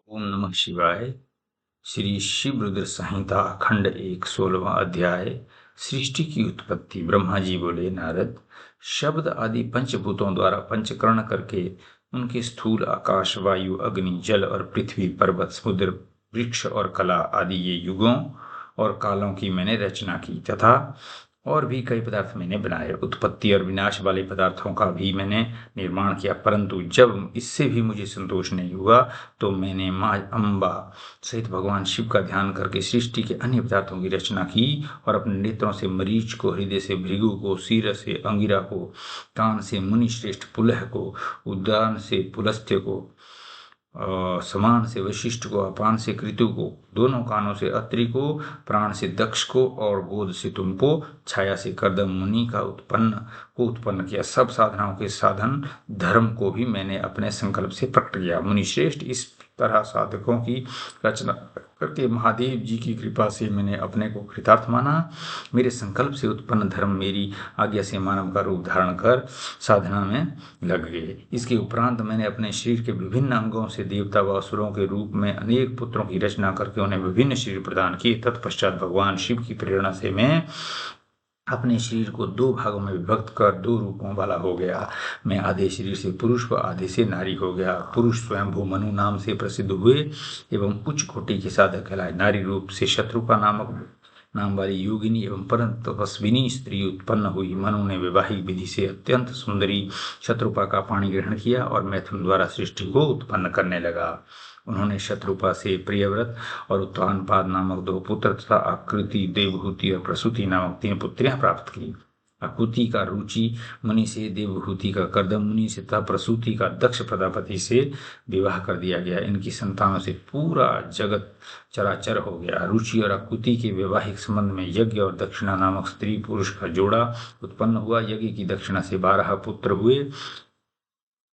ओम नमः शिवाय। श्री शिव रुद्र संहिता खंड 1 16वां अध्याय। सृष्टि की उत्पत्ति। ब्रह्मा जी बोले, नारद, शब्द आदि पंचभूतों द्वारा पंचकरण करके उनके स्थूल आकाश, वायु, अग्नि, जल और पृथ्वी, पर्वत, समुद्र, वृक्ष और कला आदि ये युगों और कालों की मैंने रचना की तथा और भी कई पदार्थ मैंने बनाए। उत्पत्ति और विनाश वाले पदार्थों का भी मैंने निर्माण किया, परंतु जब इससे भी मुझे संतोष नहीं हुआ तो मैंने माँ अम्बा सहित भगवान शिव का ध्यान करके सृष्टि के अन्य पदार्थों की रचना की और अपने नेत्रों से मरीच को, हृदय से भृगु को, सिर से अंगिरा को, कान से मुनि श्रेष्ठ पुलह को, उद्यान से पुलस्त्य को, समान से वशिष्ठ को, अपान से कृतु को, दोनों कानों से अत्रि को, प्राण से दक्ष को और गोद से तुमको, छाया से कर्दम मुनि का उत्पन्न किया। सब साधनाओं के साधन धर्म को भी मैंने अपने संकल्प से प्रकट किया। मुनि श्रेष्ठ, इस तरह साधकों की रचना करके महादेव जी की कृपा से मैंने अपने को कृतार्थ माना। मेरे संकल्प से उत्पन्न धर्म मेरी आज्ञा से मानव का रूप धारण कर साधना में लग गए। इसके उपरांत मैंने अपने शरीर के विभिन्न अंगों से देवता व असुरों के रूप में अनेक पुत्रों की रचना करके उन्हें विभिन्न शरीर प्रदान किए। तत्पश्चात भगवान शिव की प्रेरणा से मैं अपने शरीर को 2 भागों में विभक्त कर 2 रूपों वाला हो गया। मैं आधे शरीर से पुरुष व आधे से नारी हो गया। पुरुष स्वयंभू मनु नाम से प्रसिद्ध हुए एवं उच्च कोटि के साधक कहलाए। नारी रूप से शत्रुपा नाम वाली योगिनी एवं परम तपस्विनी स्त्री उत्पन्न हुई। मनु ने वैवाहिक विधि से अत्यंत सुंदरी शत्रुपा का पाणी ग्रहण किया और मैथुन द्वारा सृष्टि को उत्पन्न करने लगा। उन्होंने शत्रुपा से प्रियव्रत और उत्तानपाद नामक 2 पुत्र तथा आकृति, देवहूति और प्रसूति नामक 3 पुत्रियां प्राप्त की। आकृति का रुचि मुनि से, देवहूति का कर्दम मुनि से तथा प्रसूति का दक्ष प्रजापति से विवाह कर दिया गया। इनकी संतानों से पूरा जगत चराचर हो गया। रुचि और आकृति के वैवाहिक संबंध में यज्ञ और दक्षिणा नामक स्त्री पुरुष का जोड़ा उत्पन्न हुआ। यज्ञ की दक्षिणा से 12 पुत्र हुए।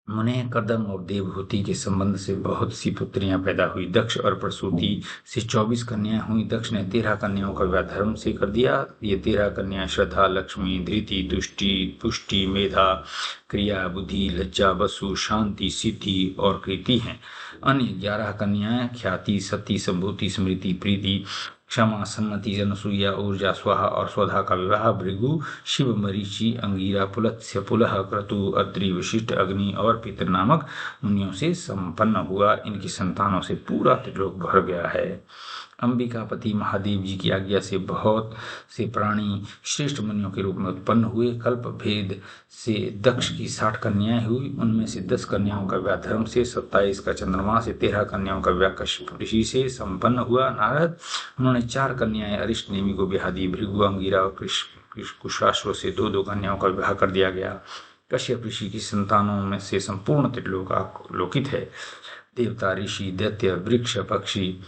मुने कर्दम और देवहूति के संबंध से बहुत सी पुत्रियां पैदा हुई। दक्ष और प्रसूति से 24 कन्याएं हुई। दक्ष ने 13 कन्याओं का विवाह धर्म से कर दिया। ये 13 कन्याएं श्रद्धा, लक्ष्मी, धृति, तुष्टि, पुष्टि, मेधा, क्रिया, बुद्धि, लज्जा, वसु, शांति, सिद्धि और कृति हैं। अन्य 11 कन्याएं ख्याति, सती, संभूति, स्मृति, प्रीति, क्षमा, सन्मति, जनसूया, ऊर्जा, स्वाहा और स्वधा का विवाह भृगु, शिव, मरीचि, अंगिरा, पुलत्स्य, पुलह, क्रतु, अत्रि, वशिष्ठ, अग्नि और पितृ नामक मुनियों से संपन्न हुआ। इनकी संतानों से पूरा त्रिलोक भर गया है। अंबिकापति महादेव जी की आज्ञा से बहुत से प्राणी श्रेष्ठ मुनियों के रूप में उत्पन्न हुए। कल्प भेद से दक्ष की 60 कन्याएं हुई। उनमें से 10 कन्याओं का विवाह धर्म से, 27 का चंद्रमा से, 13 कन्याओं का विवाह कश्यप ऋषि से संपन्न हुआ। नारद, उन्होंने 4 कन्याएं अरिष्ट नेमि को ब्याह दी। भृगु, अंगिरा और कुशाश्व से 2 कन्याओं का विवाह कर दिया गया। कश्यप ऋषि की संतानों में से संपूर्ण त्रिलोक आलोकित है। देवता, ऋषि, दैत्य, वृक्ष, पक्षी,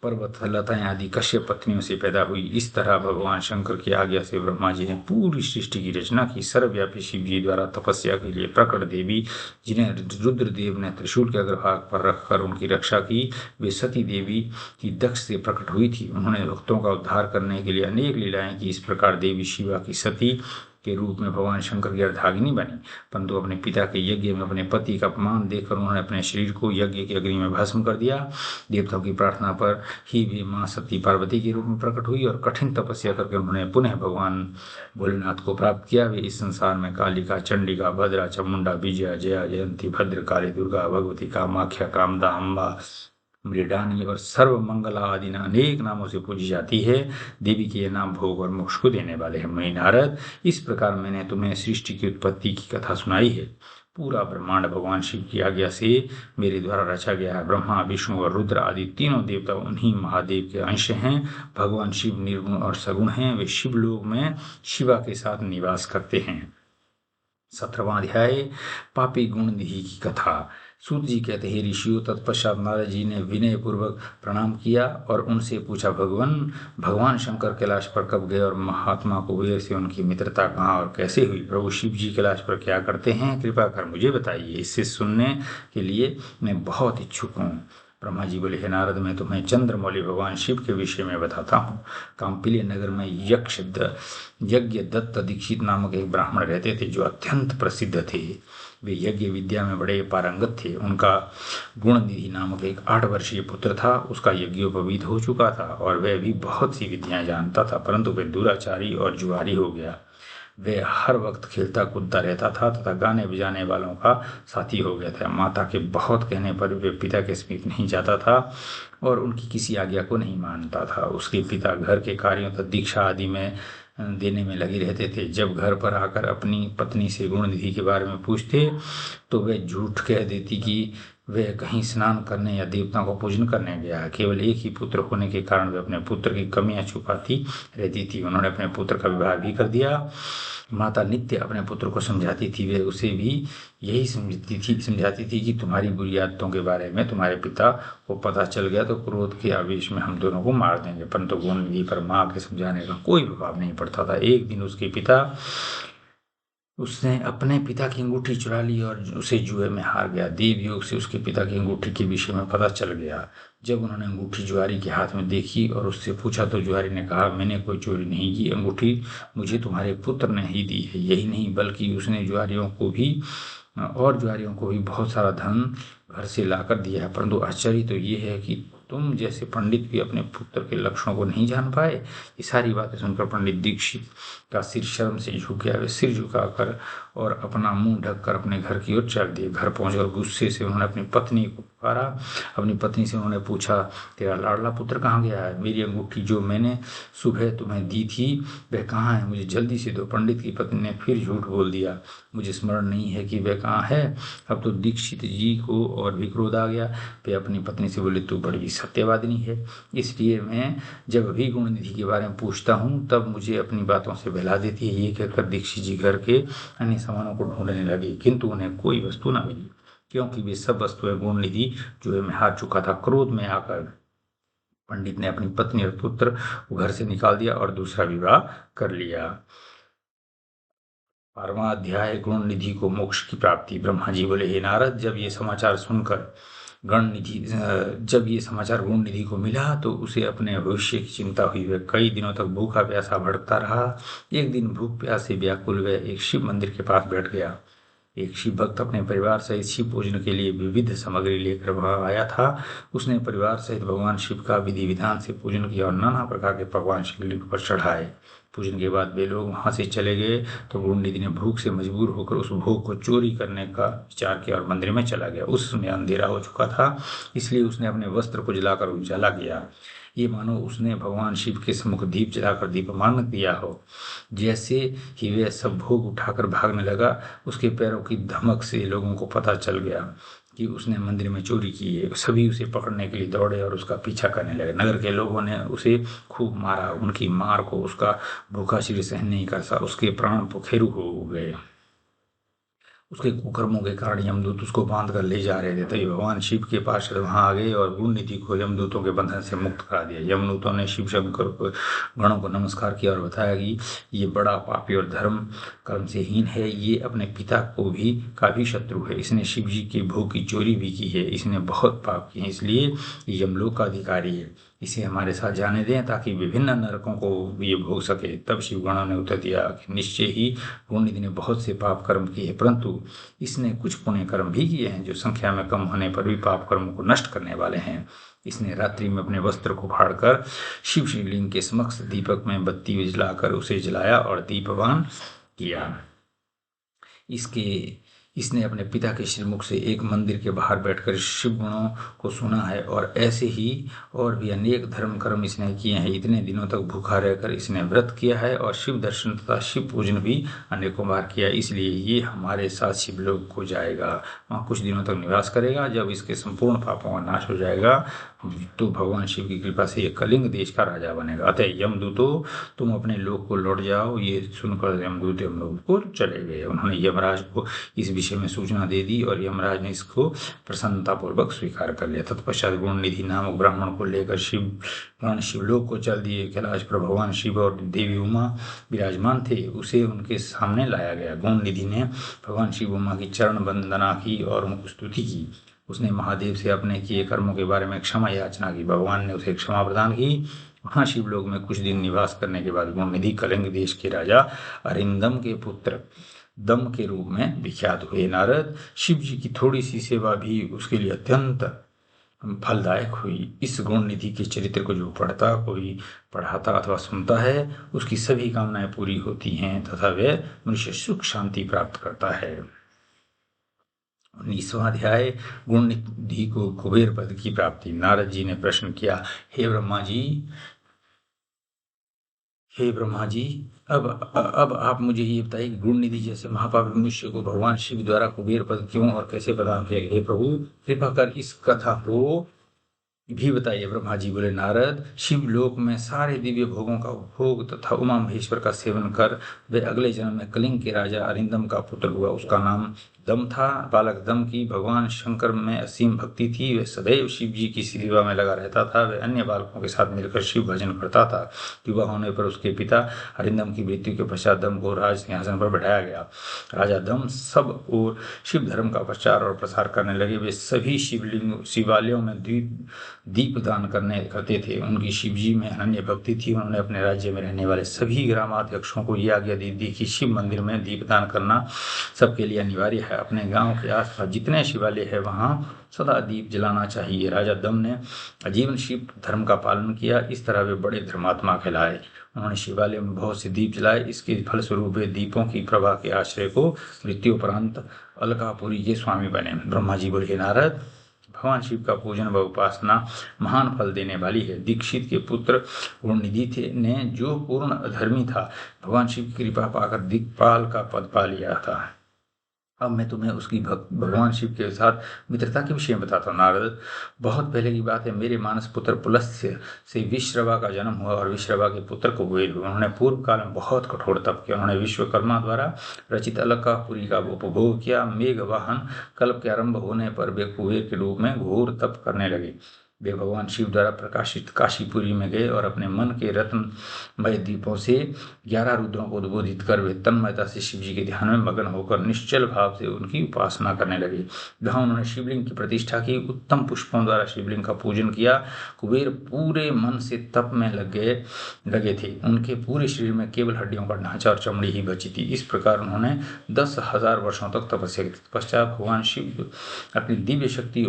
पर्वत, लताएं आदि कश्यप पत्नियों से पैदा हुई। इस तरह भगवान शंकर की आज्ञा से ब्रह्मा जी ने पूरी सृष्टि की रचना की। सर्वव्यापी शिव जी द्वारा तपस्या के लिए प्रकट देवी, जिन्हें रुद्रदेव ने त्रिशूल के अग्रभाग पर रखकर उनकी रक्षा की, वे सती देवी की दक्ष से प्रकट हुई थी। उन्होंने भक्तों का उद्धार करने के लिए अनेक लीलाएं की। इस प्रकार देवी शिवा की सती के रूप में भगवान शंकर की अर्धांगिनी बनी, परंतु अपने पिता के यज्ञ में अपने पति का अपमान देखकर उन्होंने अपने शरीर को यज्ञ की अग्नि में भस्म कर दिया। देवताओं की प्रार्थना पर ही वे मां सती पार्वती के रूप में प्रकट हुई और कठिन तपस्या करके उन्होंने पुनः भगवान भोलेनाथ को प्राप्त किया। वे इस संसार में कालिका, चंडिका, भद्रा, चामुंडा, विजया, जया, जयंती, भद्र काली, दुर्गा, भगवती, कामाख्या, कामदा, अम्बा, मृडानी और सर्व मंगला आदि अनेक नामों से पूजी जाती है। देवी के ये नाम भोग और मोक्ष को देने वाले हैं। मैं नारद, इस प्रकार मैंने तुम्हें सृष्टि की उत्पत्ति की कथा सुनाई है। पूरा ब्रह्मांड भगवान शिव की आज्ञा से मेरे द्वारा रचा गया है। ब्रह्मा, विष्णु और रुद्र आदि तीनों देवता उन्हीं महादेव के अंश हैं। भगवान शिव निर्गुण और सगुण हैं। वे शिवलोक में शिवा के साथ निवास करते हैं। 17वां अध्याय, पापी गुणनिधि की कथा। सूत जी कहते हैं, ऋषियों, तत्पश्चात नारद जी ने विनय पूर्वक प्रणाम किया और उनसे पूछा, भगवान शंकर कैलाश पर कब गए और महात्मा कुबेर से उनकी मित्रता कहाँ और कैसे हुई? प्रभु शिव जी कैलाश पर क्या करते हैं, कृपा कर मुझे बताइए। इससे सुनने के लिए मैं बहुत इच्छुक हूँ। ब्रह्मा जी बोले, हे नारद, मैं तुम्हें चंद्रमौली भगवान शिव के विषय में बताता हूँ। काम्पिल्य नगर में यज्ञ दत्त दीक्षित नामक एक ब्राह्मण रहते थे जो अत्यंत प्रसिद्ध थे। वे यज्ञ विद्या में बड़े पारंगत थे। उनका गुणनिधि नामक एक 8 वर्षीय पुत्र था। उसका यज्ञोपवीत हो चुका था और वह भी बहुत सी विद्याएं जानता था, परंतु वह दुराचारी और जुआरी हो गया। वह हर वक्त खेलता कूदता रहता था तथा गाने बजाने वालों का साथी हो गया था। माता के बहुत कहने पर वह पिता के समीप नहीं जाता था और उनकी किसी आज्ञा को नहीं मानता था। उसके पिता घर के कार्यों तथा दीक्षा आदि में देने में लगे रहते थे। जब घर पर आकर अपनी पत्नी से गुणनिधि के बारे में पूछते तो वह झूठ कह देती कि वह कहीं स्नान करने या देवताओं को पूजन करने गया है। केवल एक ही पुत्र होने के कारण वह अपने पुत्र की कमियां छुपाती रहती थी। उन्होंने अपने पुत्र का विवाह भी कर दिया। माता नित्य अपने पुत्र को समझाती थी। वह उसे भी यही समझाती थी कि तुम्हारी बुरी आदतों के बारे में तुम्हारे पिता को पता चल गया तो क्रोध के आवेश में हम दोनों को मार देंगे। परंतु गुणनिधि पर माँ के समझाने का कोई प्रभाव नहीं पड़ता था। एक दिन उसने अपने पिता की अंगूठी चुरा ली और उसे जुए में हार गया। देव योग से उसके पिता की अंगूठी के विषय में पता चल गया। जब उन्होंने अंगूठी जुआरी के हाथ में देखी और उससे पूछा तो जुआरी ने कहा, मैंने कोई चोरी नहीं की, अंगूठी मुझे तुम्हारे पुत्र ने ही दी है। यही नहीं बल्कि उसने जुआरियों को भी बहुत सारा धन घर से लाकर दिया है। परंतु आश्चर्य तो ये है कि तुम जैसे पंडित भी अपने पुत्र के लक्षणों को नहीं जान पाए। ये सारी बातें सुनकर पंडित दीक्षित का सिर शर्म से झुक गया। वे सिर झुकाकर और अपना मुंह ढककर अपने घर की ओर चल दिए। घर पहुंचकर गुस्से से उन्होंने अपनी पत्नी को पुकारा। अपनी पत्नी से उन्होंने पूछा, तेरा लाडला पुत्र कहाँ गया है? मेरी अंगूठी जो मैंने सुबह तुम्हें दी थी वह कहाँ है? मुझे जल्दी से दो। पंडित की पत्नी ने फिर झूठ बोल दिया, मुझे स्मरण नहीं है कि वह कहाँ है। अब तो दीक्षित जी को और भी क्रोध आ गया। वे अपनी पत्नी से बोले, तू बड़ी सत्यवादिनी है, इसलिए मैं जब भी गुणनिधि के बारे में पूछता हूँ तब मुझे अपनी बातों से बहला देती है। ये कहकर दीक्षित जी घर के अन्य सामानों को ढूंढने लगे, किंतु उन्हें कोई वस्तु न मिली, क्योंकि वे सब वस्तुएं गुणनिधि जुए में हार चुका था। क्रोध में आकर पंडित ने अपनी पत्नी और पुत्र को घर से निकाल दिया और दूसरा विवाह कर लिया। 12वां अध्याय, गुणनिधि को मोक्ष की प्राप्ति। ब्रह्मा जी बोले, हे नारद, जब ये समाचार गुणनिधि को मिला तो उसे अपने भविष्य की चिंता हुई। वह कई दिनों तक भूखा प्यासा भटकता रहा। एक दिन भूख प्यास से व्याकुल वह एक शिव मंदिर के पास बैठ गया। एक शिव भक्त अपने परिवार सहित शिव पूजन के लिए विविध सामग्री लेकर वहां आया था। उसने परिवार सहित भगवान शिव का विधि विधान से पूजन किया और नाना प्रकार के पकवान शिवलिंग पर चढ़ाए। पूजन के बाद वे लोग वहां से चले गए तो गुणनिधि ने भूख से मजबूर होकर उस भोग को चोरी करने का विचार किया और मंदिर में चला गया। उस समय अंधेरा हो चुका था, इसलिए उसने अपने वस्त्र को जलाकर उजाला किया। ये मानो उसने भगवान शिव के सम्मुख दीप जलाकर दीपमान किया हो। जैसे ही वह सब भोग उठाकर भागने लगा, उसके पैरों की धमक से लोगों को पता चल गया कि उसने मंदिर में चोरी की है। सभी उसे पकड़ने के लिए दौड़े और उसका पीछा करने लगे। नगर के लोगों ने उसे खूब मारा। उनकी मार को उसका भूखा शरीर सहन नहीं कर सका। उसके प्राण पखेरु हो गए। उसके कुकर्मों के कारण यमदूत उसको बांध कर ले जा रहे थे। तभी भगवान शिव के पार्षद वहां आ गए और गुणनिधि को यमदूतों के बंधन से मुक्त करा दिया। यमदूतों ने शिव शंकर गणों को नमस्कार किया और बताया कि ये बड़ा पापी और धर्म कर्म से हीन है। ये अपने पिता का भी शत्रु है। इसने शिव जी के भोग की चोरी भी की है। इसने बहुत पाप किए हैं, इसलिए यमलोक का अधिकारी है। इसे हमारे साथ जाने दें ताकि विभिन्न नरकों को ये भोग सके। तब शिवगणों ने उत्तर दिया कि निश्चय ही गुणनिधि ने बहुत से पाप कर्म किए हैं, परंतु इसने कुछ पुण्य कर्म भी किए हैं जो संख्या में कम होने पर भी पाप कर्मों को नष्ट करने वाले हैं। इसने रात्रि में अपने वस्त्र को फाड़कर शिवलिंग के समक्ष दीपक में बत्ती जलाकर उसे जलाया और दीपवान किया। इसने अपने पिता के श्रीमुख से एक मंदिर के बाहर बैठकर शिव गुणों को सुना है और ऐसे ही और भी अनेक धर्म कर्म इसने किए हैं। इतने दिनों तक भूखा रहकर इसने व्रत किया है और शिव दर्शन तथा शिव पूजन भी अनेकों बार किया। इसलिए ये हमारे साथ शिवलोक को जाएगा, वहाँ कुछ दिनों तक निवास करेगा। जब इसके संपूर्ण पापों का नाश हो जाएगा तो भगवान शिव की कृपा से ये कलिंग देश का राजा बनेगा। अतः यमदूतों, तुम अपने लोक को लौट जाओ। ये सुनकर यमदूत यमलोक को चले गए। उन्होंने यमराज को इस विषय में सूचना दे दी और यमराज ने इसको प्रसन्नतापूर्वक स्वीकार कर लिया। तत्पश्चात गुणनिधि नामक ब्राह्मण को लेकर शिवलोक को चल दिए। कैलाश पर भगवान शिव और देवी उमा विराजमान थे। उसे उनके सामने लाया गया। गुणनिधि ने भगवान शिव उमा की चरण वंदना की और उनको स्तुति की। उसने महादेव से अपने किए कर्मों के बारे में क्षमा याचना की। भगवान ने उसे क्षमा प्रदान की। वहां शिवलोक में कुछ दिन निवास करने के बाद गुणनिधि कलिंग देश के राजा अरिंदम के पुत्र दम के रूप में विख्यात हुए। नारद, शिव जी की थोड़ी सी सेवा भी उसके लिए अत्यंत फलदायक हुई। इस गुण निधि के चरित्र को जो कोई पढ़ाता अथवा सुनता है, उसकी सभी कामनाएं पूरी होती हैं तथा वह मनुष्य सुख शांति प्राप्त करता है। 19वां अध्याय, गुण निधि को कुबेर पद की प्राप्ति। नारद जी ने प्रश्न किया, हे ब्रह्मा जी, अब आप मुझे ये बताइए कि गुण निधि जैसे महापापी मनुष्य को भगवान शिव द्वारा कुबेर पद क्यों और कैसे प्रदान किया गया? हे प्रभु, कृपा कर इस कथा को भी बताइए। ब्रह्मा जी बोले, नारद, शिवलोक में सारे दिव्य भोगों का उपभोग तथा उमा महेश्वर का सेवन कर वे अगले जन्म में कलिंग के राजा अरिंदम का पुत्र हुआ। उसका नाम दम था। बालक दम की भगवान शंकर में असीम भक्ति थी। वह सदैव शिव जी की सेवा में लगा रहता था। वह अन्य बालकों के साथ मिलकर शिव भजन करता था। युवा होने पर उसके पिता अरिंदम की मृत्यु के पश्चात दम को राज सिंहासन पर बैठाया गया। राजा दम सब ओर शिव धर्म का प्रचार और प्रसार करने लगे। वे सभी शिवालयों में दीप दान करते थे। उनकी शिवजी में अनन्य भक्ति थी। उन्होंने अपने राज्य में रहने वाले सभी ग्रामाध्यक्षों को यह आज्ञा दी कि शिव मंदिर में दीपदान करना सबके लिए अनिवार्य है। अपने गांव के आसपास जितने शिवालय है वहां सदा दीप जलाना चाहिए। राजा दम ने आजीवन शिव धर्म का पालन किया। इस तरह वे बड़े धर्मात्मा कहलाए। उन्होंने शिवालय में बहुत से दीप जलाए। इसके फलस्वरूप वे दीपों की प्रभा के आश्रय को मृत्यु उपरांत अलकापुरी के स्वामी बने। ब्रह्मा जी बोले, नारद, भगवान शिव का पूजन व उपासना महान फल देने वाली है। दीक्षित के पुत्र गुणनिधि ने जो पूर्ण अधर्मी था, भगवान शिव की कृपा पाकर दिक्पाल का पद पा लिया था। अब मैं तुम्हें उसकी भगवान शिव के साथ मित्रता के विषय में बताता हूँ। नारद, बहुत पहले की बात है। मेरे मानस पुत्र पुलस्त्य से विश्रवा का जन्म हुआ और विश्रवा के पुत्र कुबेर हुए। उन्होंने पूर्व काल में बहुत कठोर तप किया। उन्होंने विश्वकर्मा द्वारा रचित अलकापुरी का उपभोग किया। मेघ वाहन कल्प के आरंभ होने पर वे कुबेर के रूप में घोर तप करने लगे। वे भगवान शिव द्वारा प्रकाशित काशीपुरी में गए और अपने मन के रत्नमय दीपों से 11 रुद्रों को उद्बोधित कर वे तन्मयता से शिव जी के ध्यान में मगन होकर निश्चल भाव से उनकी उपासना करने लगे। जहाँ उन्होंने शिवलिंग की प्रतिष्ठा की, उत्तम पुष्पों द्वारा शिवलिंग का पूजन किया। कुबेर पूरे मन से तप में लगे थे। उनके पूरे शरीर में केवल हड्डियों का ढांचा और चमड़ी ही बची थी। इस प्रकार उन्होंने 10,000 वर्षों तक तपस्या की। पश्चात भगवान शिव अपनी दिव्य शक्ति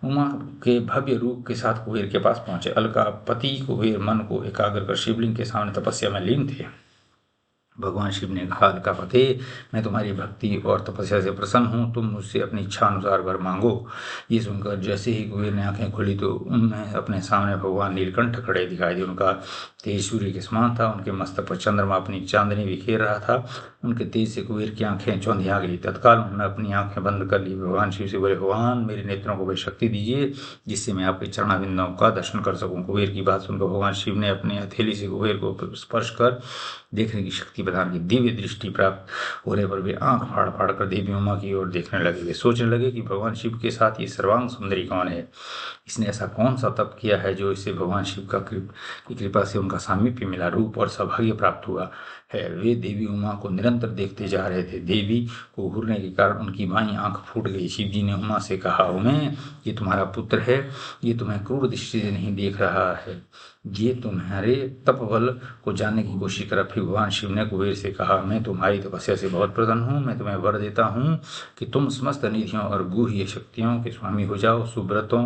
उमा के भव्य रूप के साथ कुबेर के पास पहुंचे। अलकापति कुबेर मन को एकाग्र कर शिवलिंग के सामने तपस्या में लीन थे। भगवान शिव ने कहा, अलकापते, मैं तुम्हारी भक्ति और तपस्या से प्रसन्न हूँ। तुम मुझसे अपनी इच्छा अनुसार वर मांगो। ये सुनकर जैसे ही कुबेर ने आंखें खोली तो उनमें अपने सामने भगवान नीलकंठ खड़े दिखाई दिए। उनका तेज सूर्य के समान था। उनके मस्तक पर चंद्रमा अपनी चांदनी बिखेर रहा था। उनके तेज से कुबेर की आंखें चौंधिया गई। तत्काल उन्होंने अपनी आंखें बंद कर ली। भगवान शिव से बोले, भगवान, मेरे नेत्रों को वह शक्ति दीजिए जिससे मैं आपके चरणाबिंदों का दर्शन कर सकूं। कुबेर की बात सुनकर भगवान शिव ने अपनी हथेली से कुबेर को स्पर्श कर देखने की शक्ति प्रदान की। दिव्य दृष्टि प्राप्त होने पर वे आंख फाड़ फाड़ कर देवी उमा की ओर देखने लगे। वे सोचने लगे कि भगवान शिव के साथ ये सर्वांग सुंदरी कौन है? इसने ऐसा कौन सा तप किया है जो इसे भगवान शिव की कृपा से उनका सामीप्य मिला, रूप और सौभाग्य प्राप्त हुआ है? वे देवी उमा को निरंतर देखते जा रहे थे। देवी को घूरने के कारण उनकी बाईं आंख फूट गई। शिव जी ने उमा से कहा, उमे, ये तुम्हारा पुत्र है। ये तुम्हें क्रूर दृष्टि से नहीं देख रहा है। ये तुम्हारे तप बल को जानने की कोशिश करा। फिर भगवान शिव ने कुबेर से कहा, मैं तुम्हारी तपस्या से बहुत प्रसन्न हूँ। मैं तुम्हें वर देता हूँ कि तुम समस्त निधियों और गुह्य शक्तियों के स्वामी हो जाओ। सुब्रतों,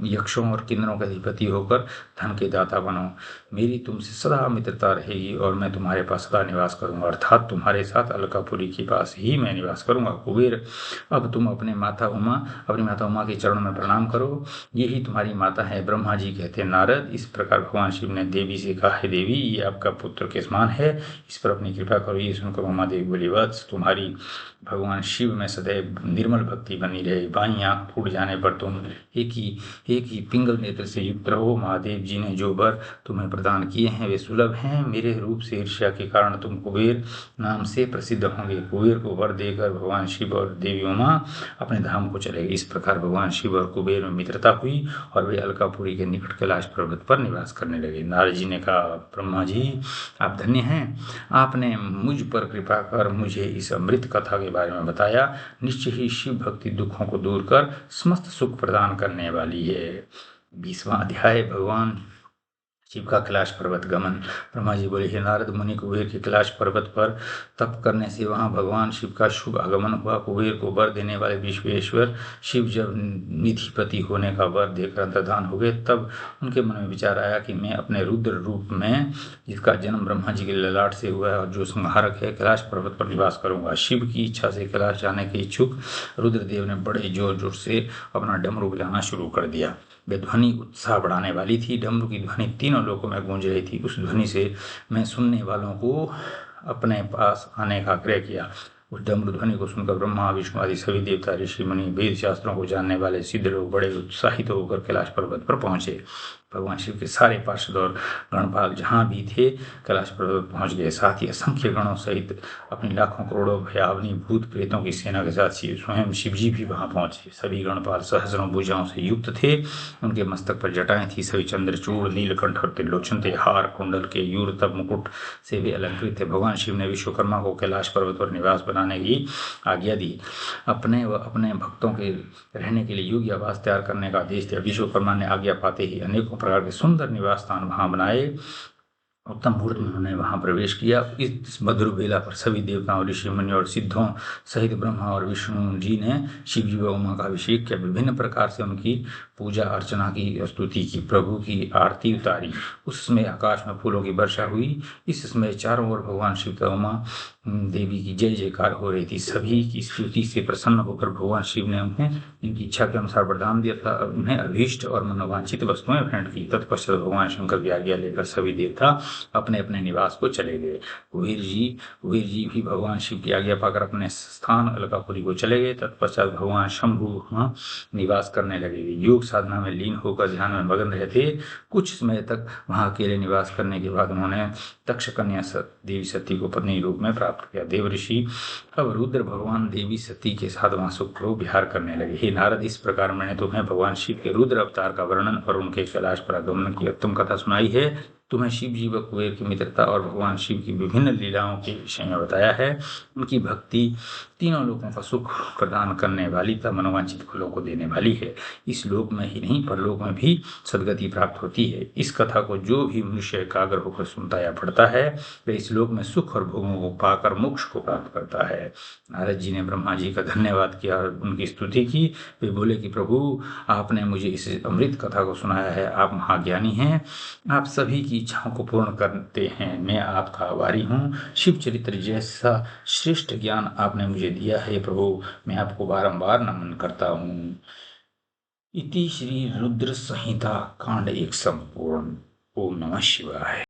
यक्षों और किन्नरों के अधिपति होकर धन के दाता बनो। मेरी तुमसे सदा मित्रता रहेगी और मैं तुम्हारे पास सदा निवास करूंगा, अर्थात तुम्हारे साथ अलकापुरी के पास ही मैं निवास करूंगा। कुबेर, अब तुम अपनी माता उमा के चरणों में प्रणाम करो। यही तुम्हारी माता है। ब्रह्मा जी कहते, नारद, इस प्रकार भगवान शिव ने देवी से कहा, है देवी, ये आपका पुत्र के समान है, इस पर अपनी कृपा करो। ये सुनकर उमा देवी बोली, वत्स, तुम्हारी भगवान शिव में सदैव निर्मल भक्ति बनी रहे। बाईं आंख फूट जाने पर तुम एक ही पिंगल नेत्र से युक्त रहो। महादेव जी ने जो वर तुम्हें प्रदान किए हैं वे सुलभ हैं। मेरे रूप से ईर्ष्या के कारण तुम कुबेर नाम से प्रसिद्ध होंगे। कुबेर को वर देकर भगवान शिव और देवी उमा अपने धाम को चले गए। इस प्रकार भगवान शिव और कुबेर में मित्रता हुई और वे अलकापुरी के निकट कैलाश पर्वत पर निवास करने लगे। नारद जी ने कहा, ब्रह्मा जी, आप धन्य हैं। आपने मुझ पर कृपा कर मुझे इस अमृत कथा के बारे में बताया। निश्चय ही शिव भक्ति दुखों को दूर कर समस्त सुख प्रदान करने वाली है। 20वां अध्याय, भगवान शिव का कैलाश पर्वत गमन। ब्रह्मा जी बोले, हे नारद मुनि, कुबेर के कैलाश पर्वत पर तप करने से वहां भगवान शिव का शुभ आगमन हुआ। कुबेर को वर देने वाले विश्वेश्वर शिव जब निधिपति होने का वर देकर अंतर्धान हो गए, तब उनके मन में विचार आया कि मैं अपने रुद्र रूप में, जिसका जन्म ब्रह्मा जी के ललाट से हुआ है और जो संहारक है, कैलाश पर्वत पर निवास करूंगा। शिव की इच्छा से कैलाश जाने के इच्छुक रुद्रदेव ने बड़े जोर जोर से अपना डमरू बजाना शुरू कर दिया। वे ध्वनि उत्साह बढ़ाने वाली थी। डमरू की ध्वनि तीनों लोकों में गूंज रही थी। उस ध्वनि से मैं सुनने वालों को अपने पास आने का आग्रह किया। उस डमरू ध्वनि को सुनकर ब्रह्मा, विष्णु आदि सभी देवता, ऋषि मुनि, वेद शास्त्रों को जानने वाले सिद्ध लोग बड़े उत्साहित होकर कैलाश पर्वत पर पहुंचे। भगवान शिव के सारे पार्षद और गणपाल जहाँ भी थे कैलाश पर्वत पहुंच गए। साथ ही असंख्य गणों सहित अपनी लाखों करोड़ों भयावनी भूत प्रेतों की सेना के साथ स्वयं शिव जी भी वहां पहुंचे। सभी गणपाल सहस्रों भुजाओं से युक्त थे। उनके मस्तक पर जटाएं थी। सभी चंद्रचूड़, नीलकंठ और त्रिलोचन थे। हार, कुंडल, केयूर, तब मुकुट से भी अलंकृत थे। भगवान शिव ने विश्वकर्मा को कैलाश पर्वत पर निवास बनाने की आज्ञा दी। अपने व अपने भक्तों के रहने के लिए योग्य आवास तैयार करने का आदेश दिया। विश्वकर्मा ने आज्ञा पाते ही अनेकों प्रकार के सुंदर निवास स्थान वहां बनाए। उत्तम मुहूर्त में उन्होंने वहां प्रवेश किया। इस मधुर बेला पर सभी देवताओं, ऋषि मुनि और सिद्धों सहित ब्रह्मा और विष्णु जी ने शिव जी व उमा का अभिषेक किया। विभिन्न प्रकार से उनकी पूजा अर्चना की, स्तुति की, प्रभु की आरती उतारी। उस समय आकाश में फूलों की वर्षा हुई। इस समय चारों ओर भगवान शिव तथा उमा देवी की जय जयकार हो रही थी। सभी की स्तुति से प्रसन्न होकर भगवान शिव ने उन्हें इनकी इच्छा के अनुसार वरदान दिया था। उन्हें अभीष्ट और मनोवांछित वस्तुएं भेंट की। तत्पश्चात भगवान शंकर की आज्ञा लेकर सभी देवता अपने अपने निवास को चले गए। कुबेर जी भी भगवान शिव की आज्ञा पाकर अपने स्थान अलकापुरी को चले गए। तत्पश्चात भगवान शंभु वहां निवास करने लगे। योग साधना में लीन होकर ध्यान में मग्न रहे थे। कुछ समय तक वहां अकेले निवास करने के बाद उन्होंने तक्ष कन्या देवी सती को पत्नी रूप में प्राप्त किया। देव ऋषि अब रुद्र भगवान देवी सती के साथ वहां सुखपूर्वक विहार करने लगे। हे नारद, इस प्रकार मैंने तुम्हें भगवान शिव के रुद्र अवतार का वर्णन और उनके कैलाश पर आगमन की उत्तम कथा सुनाई है। तुम्हें शिव जी व कुबेर की मित्रता और भगवान शिव की विभिन्न लीलाओं के विषय में बताया है। उनकी भक्ति तीनों लोगों का सुख प्रदान करने वाली तथा मनोवांछित फलों को देने वाली है। इस लोक में ही नहीं परलोक में भी सदगति प्राप्त होती है। इस कथा को जो भी मनुष्य एकाग्र होकर सुनता या पढ़ता है, वह इस लोक में सुख और भोगों को पाकर मोक्ष को प्राप्त करता है। नारद जी ने ब्रह्मा जी का धन्यवाद किया और उनकी स्तुति की। वे बोले कि प्रभु, आपने मुझे इस अमृत कथा को सुनाया है। आप महाज्ञानी हैं। आप सभी की इच्छाओं को पूर्ण करते हैं। मैं आपका आभारी हूँ। शिव चरित्र जैसा श्रेष्ठ ज्ञान आपने मुझे दिया है प्रभु। मैं आपको बारंबार नमन करता हूँ। इति श्री रुद्र संहिता कांड 1 संपूर्ण। ओम नमः शिवाय।